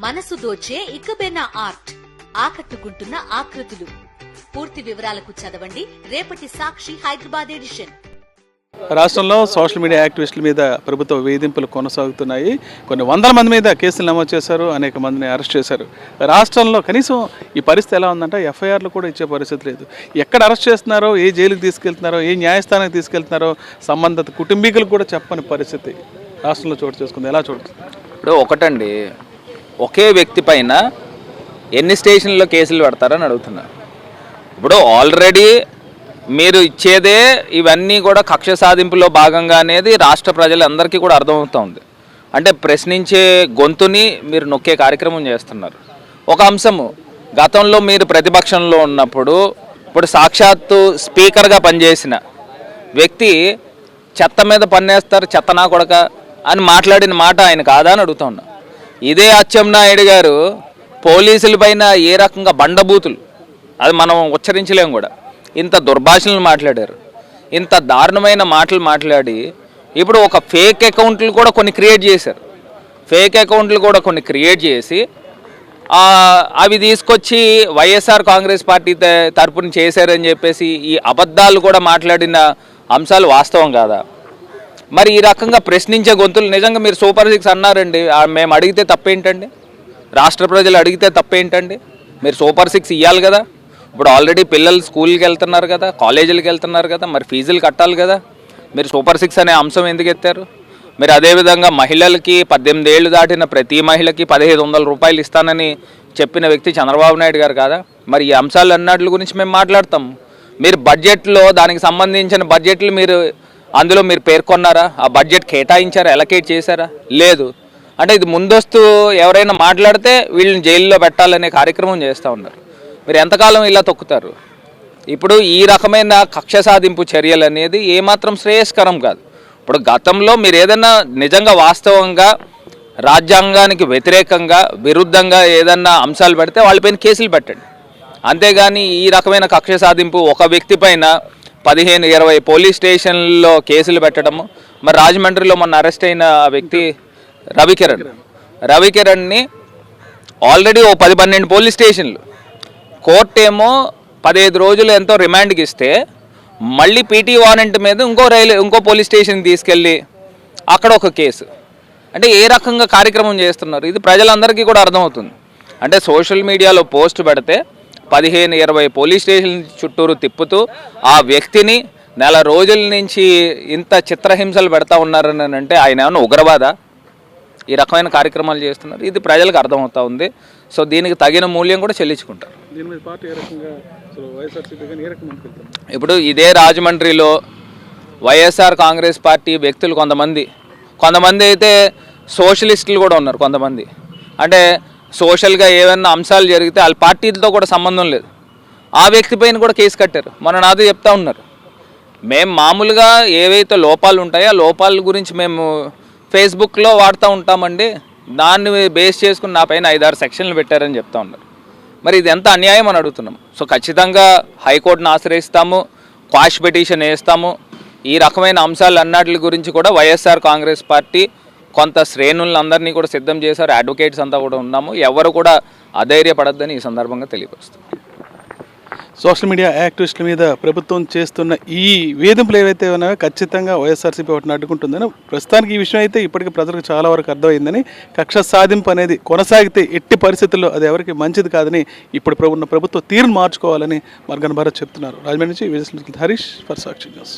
మనసు దోచే ఇకబెన్న ఆర్ట్, ఆకట్టుకుంటున్న ఆకృతులు. పూర్తి వివరాలకు చదవండి రేపటి సాక్షి హైదరాబాద్ ఎడిషన్. రాష్ట్రంలో సోషల్ మీడియా యాక్టివిస్టుల మీద ప్రభుత్వ వేధింపులు కొనసాగుతున్నాయి. కొన్ని వందల మంది మీద కేసులు నమోదు చేశారు, అనేక మందిని అరెస్ట్ చేశారు. రాష్ట్రంలో కనీసం ఈ పరిస్థితి ఎలా ఉందంటే ఎఫ్ఐఆర్లు కూడా ఇచ్చే పరిస్థితి లేదు. ఎక్కడ అరెస్ట్ చేస్తున్నారో, ఏ జైలుకి తీసుకెళ్తున్నారో, ఏ న్యాయస్థానానికి తీసుకెళ్తున్నారో సంబంధిత కుటుంబీకులకు కూడా చెప్పని పరిస్థితి రాష్ట్రంలో చోటు చేసుకుంది. ఎలా చూడదు? ఇప్పుడు ఒకటండి, ఒకే వ్యక్తి పైన ఎన్ని స్టేషన్లో కేసులు పెడతారని అడుగుతున్నా. ఇప్పుడు ఆల్రెడీ మీరు ఇచ్చేదే ఇవన్నీ కూడా కక్ష సాధింపులో భాగంగా అనేది రాష్ట్ర ప్రజలందరికీ కూడా అర్థమవుతుంది. అంటే ప్రశ్నించే గొంతుని మీరు నొక్కే కార్యక్రమం చేస్తున్నారు. ఒక అంశము, గతంలో మీరు ప్రతిపక్షంలో ఉన్నప్పుడు ఇప్పుడు సాక్షాత్తు స్పీకర్గా పనిచేసిన వ్యక్తి చెత్త మీద పన్నేస్తారు, చెత్తనా కొడక అని మాట్లాడిన మాట ఆయన కాదా అని అడుగుతా ఉన్నా. ఇదే అచ్చెన్నాయుడు గారు పోలీసుల పైన ఏ రకంగా బండబూతులు, అది మనం ఉచ్చరించలేం కూడా, ఇంత దుర్భాషలను మాట్లాడారు, ఇంత దారుణమైన మాటలు మాట్లాడి ఇప్పుడు ఒక ఫేక్ అకౌంట్లు కూడా కొన్ని క్రియేట్ చేశారు. ఫేక్ అకౌంట్లు కూడా కొన్ని క్రియేట్ చేసి అవి తీసుకొచ్చి వైఎస్ఆర్ కాంగ్రెస్ పార్టీ తరపున చేశారని చెప్పేసి ఈ అబద్ధాలు కూడా మాట్లాడిన అంశాలు వాస్తవం కాదా? మరి ఈ రకంగా ప్రశ్నించే గొంతులు, నిజంగా మీరు సూపర్ 6 అన్నారండి, మేము అడిగితే తప్పేంటండి? రాష్ట్ర ప్రజలు అడిగితే తప్పేంటండి? మీరు సూపర్ 6 ఇవ్వాలి కదా. ఇప్పుడు ఆల్రెడీ పిల్లలు స్కూల్కి వెళ్తున్నారు కదా, కాలేజీలకు వెళ్తున్నారు కదా, మరి ఫీజులు కట్టాలి కదా. మీరు సూపర్ 6 అనే అంశం ఎందుకు ఎత్తారు? మీరు అదేవిధంగా మహిళలకి 18 ఏళ్ళు దాటిన ప్రతి మహిళకి 1500 రూపాయలు ఇస్తానని చెప్పిన వ్యక్తి చంద్రబాబు నాయుడు గారు కాదా? మరి ఈ అంశాలు అన్నిటి గురించి మేము మాట్లాడతాం. మీరు బడ్జెట్లో దానికి సంబంధించిన బడ్జెట్లు అందులో మీరు పేర్కొన్నారా? ఆ బడ్జెట్ కేటాయించారా? ఎలకేట్ చేశారా? లేదు. అంటే ఇది ముందస్తు ఎవరైనా మాట్లాడితే వీళ్ళని జైల్లో పెట్టాలనే కార్యక్రమం చేస్తూ ఉన్నారు. మీరు ఎంతకాలం ఇలా తొక్కుతారు? ఇప్పుడు ఈ రకమైన కక్ష సాధింపు చర్యలు అనేది ఏమాత్రం శ్రేయస్కరం కాదు. ఇప్పుడు గతంలో మీరు ఏదన్నా నిజంగా వాస్తవంగా రాజ్యాంగానికి వ్యతిరేకంగా విరుద్ధంగా ఏదన్నా అంశాలు పెడితే వాళ్ళపైన కేసులు పెట్టండి. అంతేగాని ఈ రకమైన కక్ష సాధింపు ఒక వ్యక్తి పైన 15-20 పోలీస్ స్టేషన్లో కేసులు పెట్టడము. మరి రాజమండ్రిలో మొన్న అరెస్ట్ అయిన వ్యక్తి రవికిరణ్ని ఆల్రెడీ 10-12 పోలీస్ స్టేషన్లు, కోర్టు ఏమో 15 రోజులు ఎంతో రిమాండ్కి ఇస్తే మళ్ళీ పీటీ వారెంట్ మీద ఇంకో పోలీస్ స్టేషన్కి తీసుకెళ్ళి అక్కడ ఒక కేసు. అంటే ఏ రకంగా కార్యక్రమం చేస్తున్నారు ఇది ప్రజలందరికీ కూడా అర్థమవుతుంది. అంటే సోషల్ మీడియాలో పోస్ట్ పెడితే 15-20 పోలీస్ స్టేషన్ చుట్టూరు తిప్పుతూ ఆ వ్యక్తిని నెల రోజుల నుంచి ఇంత చిత్రహింసలు పెడతా ఉన్నారని అంటే ఆయన ఏమన్నా ఉగ్రవాదా? ఈ రకమైన కార్యక్రమాలు చేస్తున్నారు. ఇది ప్రజలకు అర్థమవుతా ఉంది. సో దీనికి తగిన మూల్యం కూడా చెల్లించుకుంటారు. ఇప్పుడు ఇదే రాజమండ్రిలో వైఎస్ఆర్ కాంగ్రెస్ పార్టీ వ్యక్తులు కొంతమంది అయితే సోషలిస్టులు కూడా ఉన్నారు. కొంతమంది అంటే సోషల్గా ఏమైనా అంశాలు జరిగితే వాళ్ళ పార్టీలతో కూడా సంబంధం లేదు, ఆ వ్యక్తి పైన కూడా కేసు కట్టారు. మన నాతో చెప్తా ఉన్నారు, మేము మామూలుగా ఏవైతే లోపాలు ఉంటాయో ఆ లోపాల గురించి మేము ఫేస్బుక్లో వాడుతూ ఉంటామండి, దాన్ని బేస్ చేసుకుని నా పైన 5-6 సెక్షన్లు పెట్టారని చెప్తా ఉన్నారు. మరి ఇది ఎంత అన్యాయం అని అడుగుతున్నాం. సో ఖచ్చితంగా హైకోర్టును ఆశ్రయిస్తాము, క్వాష్ పిటిషన్ వేస్తాము. ఈ రకమైన అంశాలు అన్నిటి గురించి కూడా వైఎస్ఆర్ కాంగ్రెస్ పార్టీ కొంత శ్రేణులందరినీ కూడా సిద్ధం చేశారు. అడ్వకేట్స్ అంతా కూడా ఉన్నాము. ఎవరు కూడా అధైర్యపడద్దని ఈ సందర్భంగా తెలియపరుస్తాం. సోషల్ మీడియా యాక్టివిస్టుల మీద ప్రభుత్వం చేస్తున్న ఈ వేధింపులు ఏవైతే ఉన్నాయో ఖచ్చితంగా వైఎస్ఆర్సీపీ వాటిని అడ్డుకుంటుందని, ప్రస్తుతానికి ఈ విషయం అయితే ఇప్పటికీ ప్రజలకు చాలా వరకు అర్థమైందని, కక్ష సాధింపు అనేది కొనసాగితే ఎట్టి పరిస్థితుల్లో అది ఎవరికి మంచిది కాదని, ఇప్పుడు ఉన్న ప్రభుత్వ తీరును మార్చుకోవాలని మార్గన్ భారత్ చెప్తున్నారు. రాజమండ్రి నుంచి హరీష్ ఫర్ సాక్షి న్యూస్.